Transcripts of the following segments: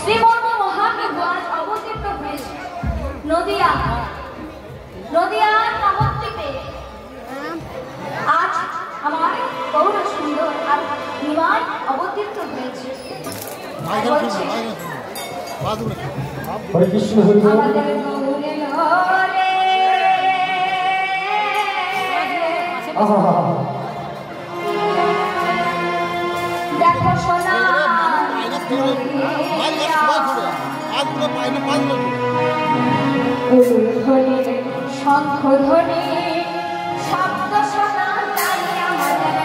শ্রীমন্ত মহাপ্রভু আজ অবতীর্ণ হয়েছে নদিয়া নদিয়ার নবদ্বীপে। আজ আমার গৌর সুন্দর আর নিমাই অবতীর্ণ হয়েছে। আমাদের গৌরের ঘরে দেখো সোনা শঙ্খ ধ্বনি শব্দ শোনা তাই আমাদের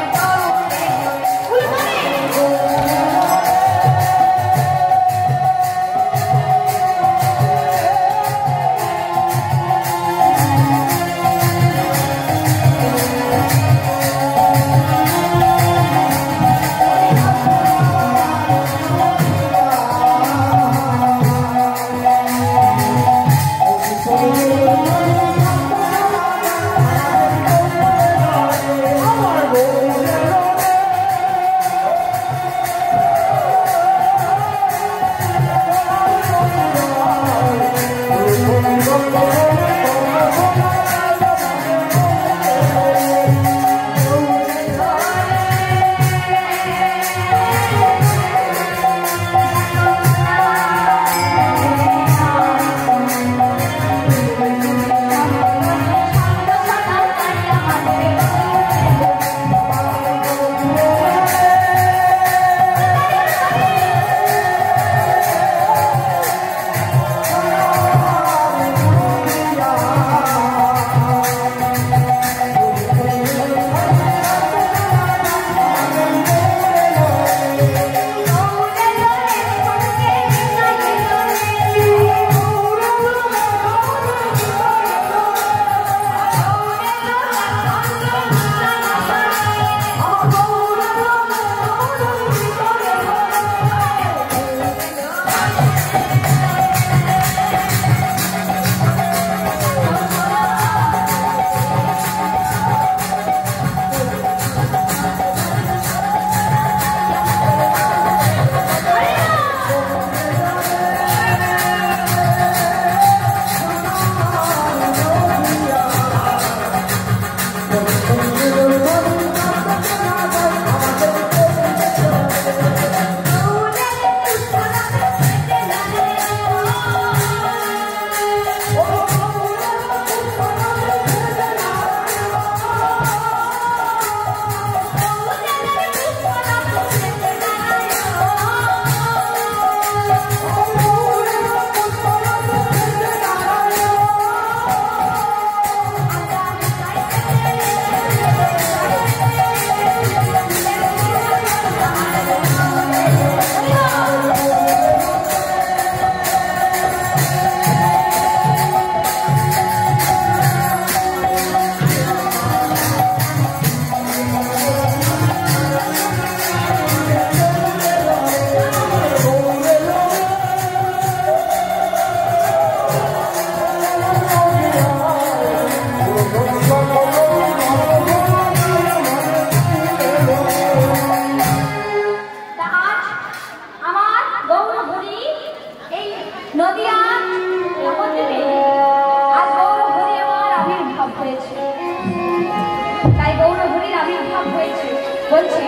বলছি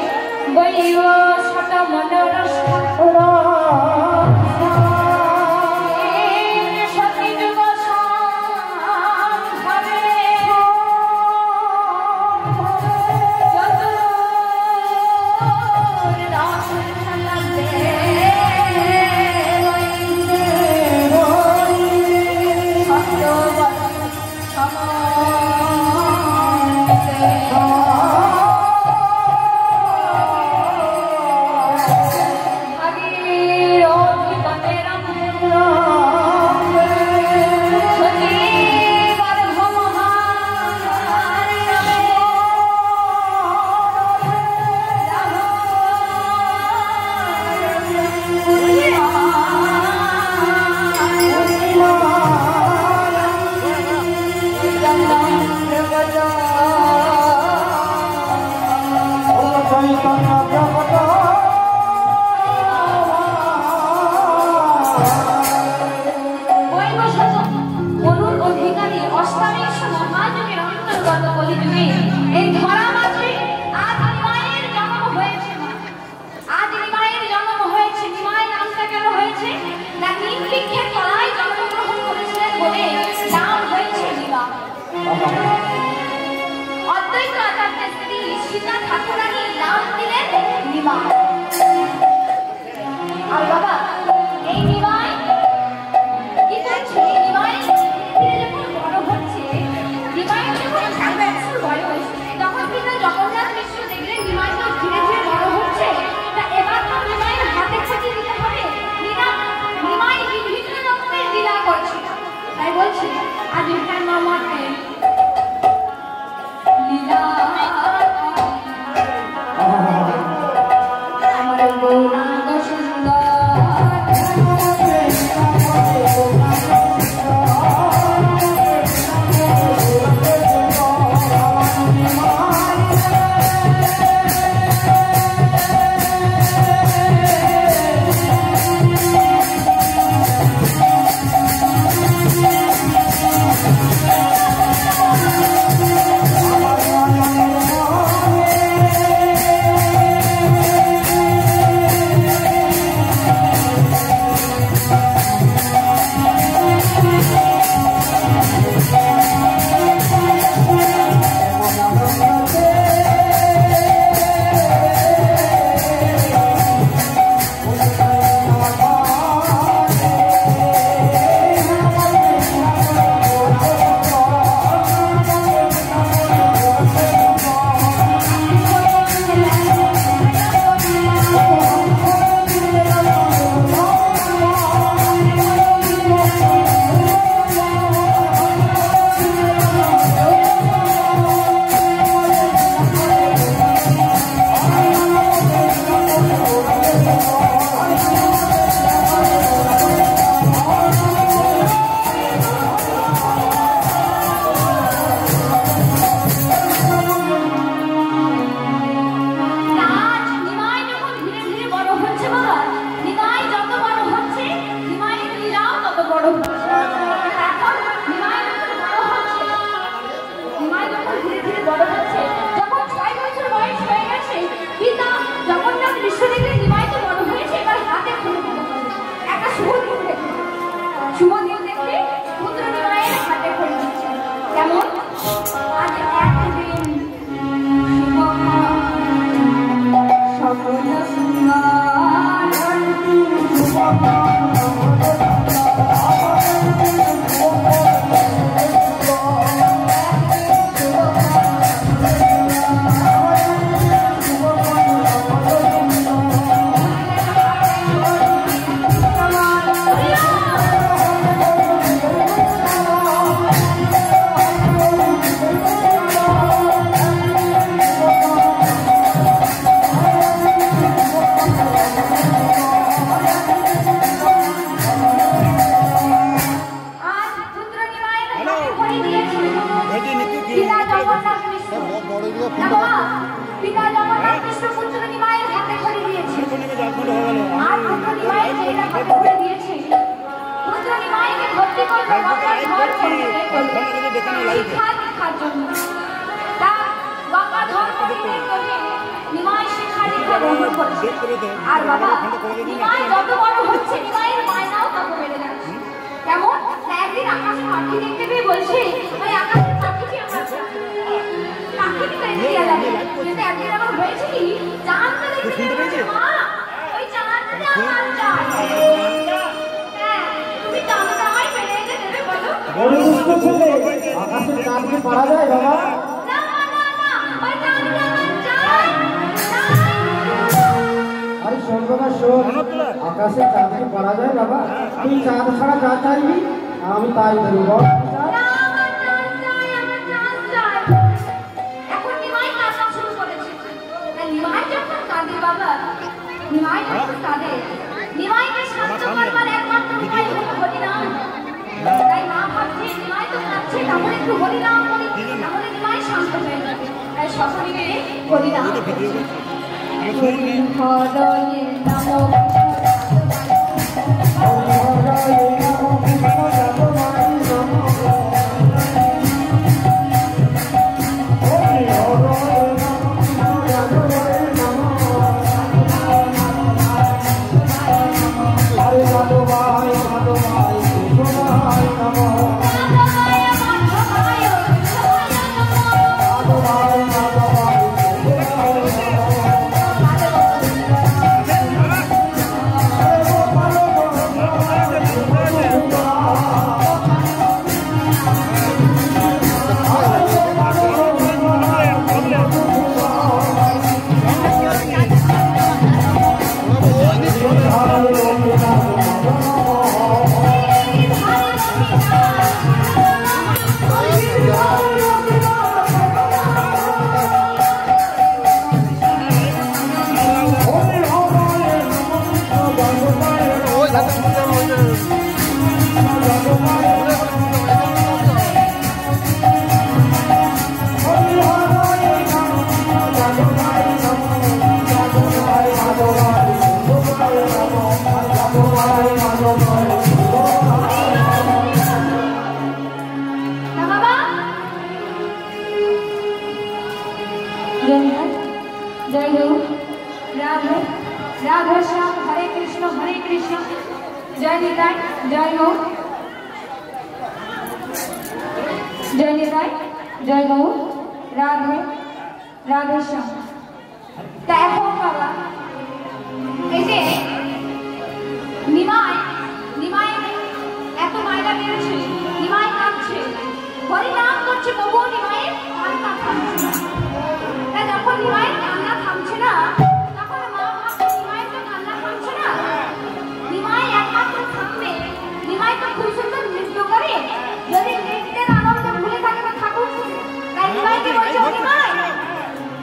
বলিব শত মনোর Oh গত কলিযুগে এই ধরা মাঝে আজ নিমাইয়ের জন্ম হয়েছে। আজ নিমাইয়ের জন্ম হয়েছে। নিমাই নামটা কেন হয়েছে? না নিম বৃক্ষের তলায় জন্মগ্রহণ করেছিলেন বলে নাম হয়েছে নিমা। অদ্বৈত আচার্যের স্ত্রী সীতা ঠাকুরানী নাম দিলেন নিমা। আর বাবা এই নিমাই কি করছে? নিমাই যখন বড় হচ্ছে, নিমাই যখন 7 বছর বয়স, তখন পিতা জগন্নাথ মিশ্র দেখলেন নিমাই তো ধীরে ধীরে বড় হচ্ছে, তা এবার তো নিমাইয়ের হাতে খতি দিতে হবে। নিমাই বিভিন্ন রকমের লীলা করছে। তাই বলছি আজ এখানে মামাকে লীলা আমার গৌরাঙ্গ সুন্দর আর বাবা নিমাই যত বড় হচ্ছে নিমাইয়ের মায়নাও তত বেড়ে যাচ্ছে। কেমন? একদিন আকাশে পাখি দেখতে পেয়ে বলছে ওই আকাশের পাখিটি আমার পাখিটি তো এগিয়ে যাবে, কিন্তু একদিন আমার হয়েছে কি চাঁদটা দেখতে পেয়েছে। মা ওই চাঁদটা আমার চাই। হ্যাঁ তুমি চাঁদটা আমায় পেড়ে এনে দেবে বলো? বড় দুষ্ট ছেলে, আকাশের চাঁদ কি পারা যায় বাবা? না না না ওই চাঁদটা আমার চাই। আরে শোন বাবা শোন, আকাশের চাঁদ কি পারা যায় বাবা? তুই চাঁদ ছাড়া যা চাইবি আমি তাই দেবো বল। এখন নিমাই কাঁদা শুরু করেছে। নিমাই যখন কাঁদে বাবা, নিমাই যখন কাঁদে, নিমাইকে শান্ত করবার একমাত্র উপায় হলো হরিনাম। তাই মা ভাবছে নিমাই তো কাঁদছে, তাহলে একটু হরিনাম করি, তাহলে নিমাই শান্ত হয়ে যাবে। তাই সকলে মিলে হরিনাম করছে। হরি হরয়ে নমো जय निताई जय गौ जय निताई जय गौ राधे राधे श्याम দেখো বাবা এই যে নিমাই এত মাইনা বেরোচ্ছে নিমাই কাঁদছে হরি নাম করছে তবুও নিমাইয়ের কান্না থামছে না যখন নিমাইয়ের কান্না থামছে না তখন মা ভাবছে নিমাইয়ের তো কান্না থামছে না নিমাই একমাত্র থামবে নিমাই তো খুব সুন্দর নৃত্য করে যদি নৃত্যের আনন্দ ভুলে থাকে তো থাকুক তাই নিমাইকে বলছে নিমাই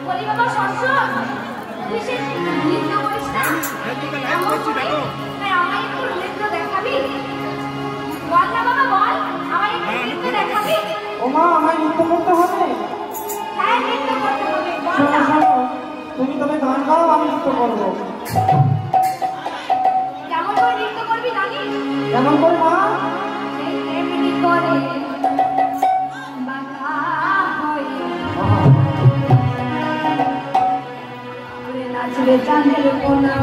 বলি বাবা শস্য বিশেষ নৃত্য করিস না তাই আমায় একটু নৃত্য দেখাবি বল না বাবা বল আমায় একটু নৃত্য দেখাবি ও মা আমায় নৃত্য করতে হবে হ্যাঁ নৃত্য করতে হবে বল না তুমি তবে গান গাও আমি নৃত্য করবো কেমন করে নৃত্য করবি জানিস কেমন করে মা এমনি করে বাঁকা হয়ে নাচলে চাঁদের কোনা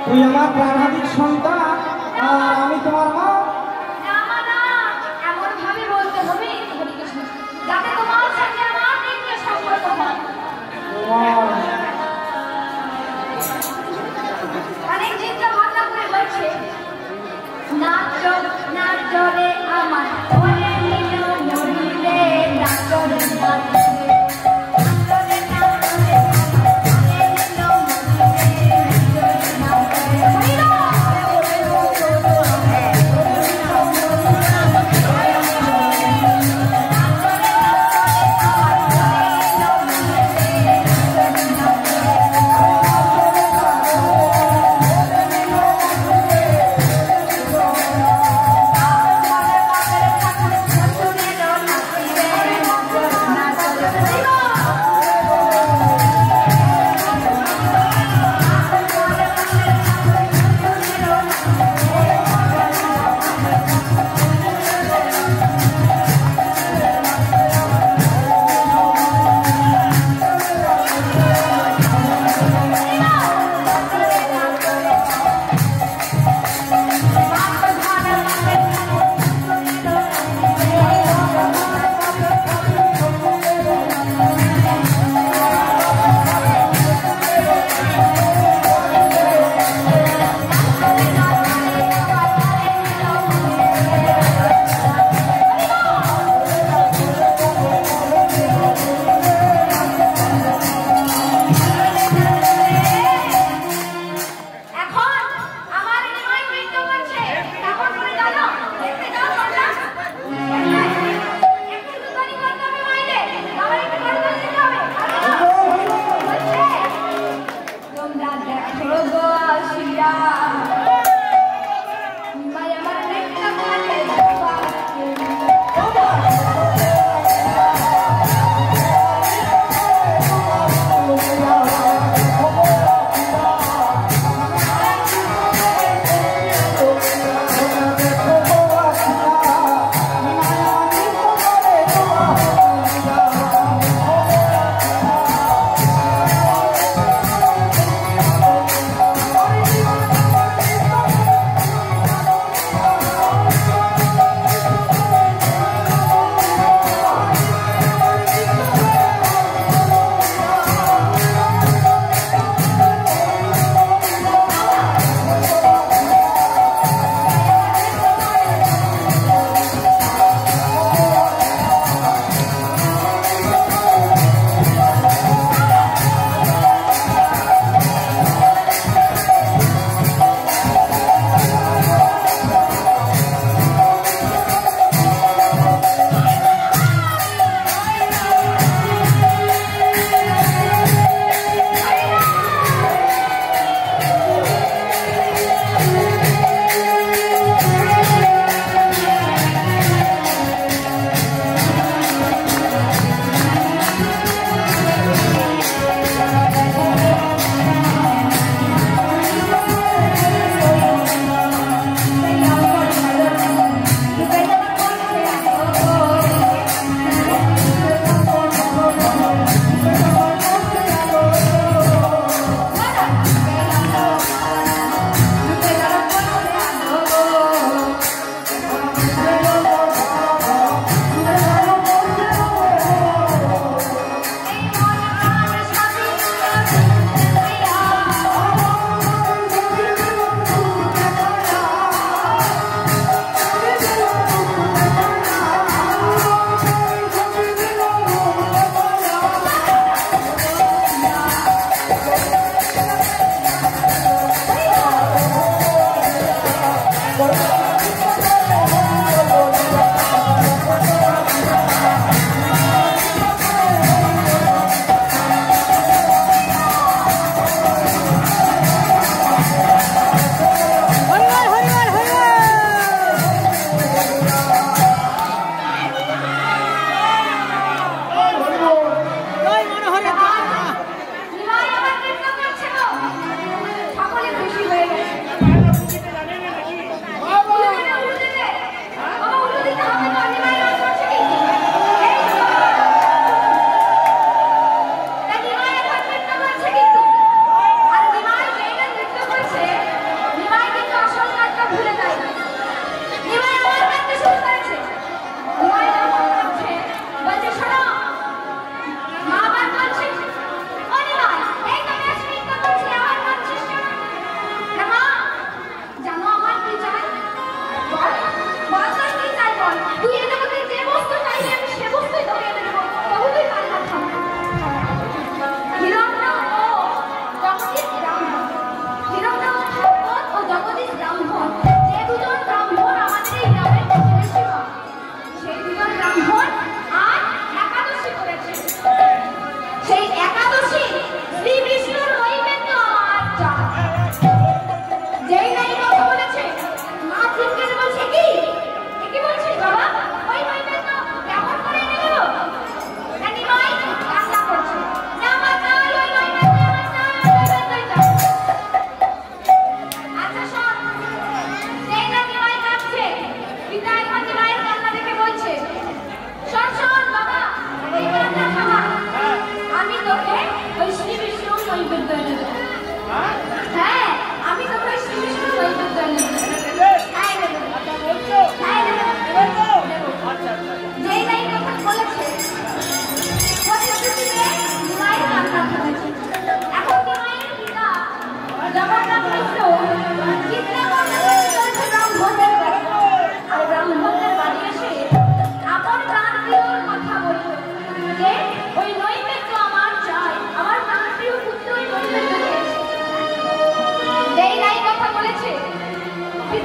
তুই আমার প্রাণাধিক সন্তান আর আমি তোমার মা এমন ভাবে বলতে হবে যাতে তোমার সাথে আমার নিত্য সম্পর্ক হয় অনেক চিন্তা ভাবনা করে বলছে নাচ নাচ রে আমার ওরে নীল নদীতে নাচ রে নাচ Hurry up!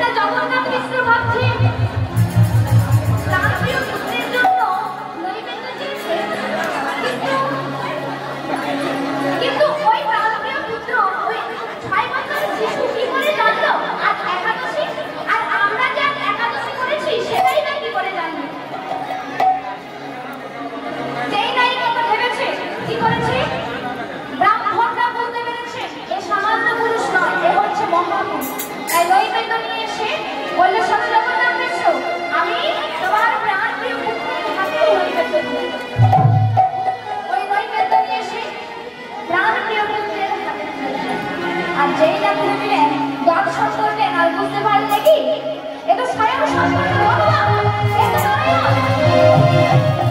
পিতা জগন্নাথ মিশ্র ভাবছে তার প্রিয় পুত্রের জন্য নৈবেদ্য চেয়েছে, কিন্তু ওই প্রাণপ্রিয় পুত্র ওই 6 বছরের শিশু কি করে জানলো আজ একাদশী? আর আমরা যে আজ একাদশী করেছি সেটাই বা কি করে জানবে? যেই নাই কথা ভেবেছে কি করেছে, ব্রাহ্মণরা বলতে পেরেছে এ সামান্য পুরুষ নয়, এ হচ্ছে মহাপুরুষ। তাই নৈবেদ্য নিয়ে এসে বললে স্বামী জগন্নাথ মিশ্র, আমি তোমার প্রাণপ্রিয় পুত্রের হাতে নৈবেদ্য দিই। ওই নৈবেদ্য নিয়ে এসে প্রাণপ্রিয় পুত্রের হাতে দিলেন। আর যেই না তুলে দিলেন দর্শন করলেন আর বুঝতে পারলে কি এ তো স্বয়ং সম্পূর্ণ ভগবান, এ তো নারায়ণ।